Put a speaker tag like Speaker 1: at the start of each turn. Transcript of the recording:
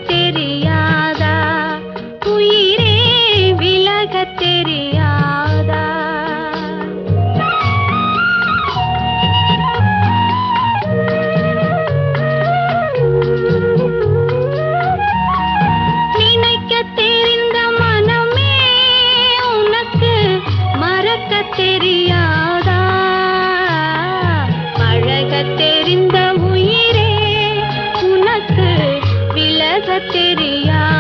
Speaker 1: தெரியாதா உயிரே விலக தெரியாதா நினைக்க தெரிந்த மனமே உனக்கு மறக்க தெரியாதா பழக தெரிந்த உயிரே உனக்கு விலக தெரியாதா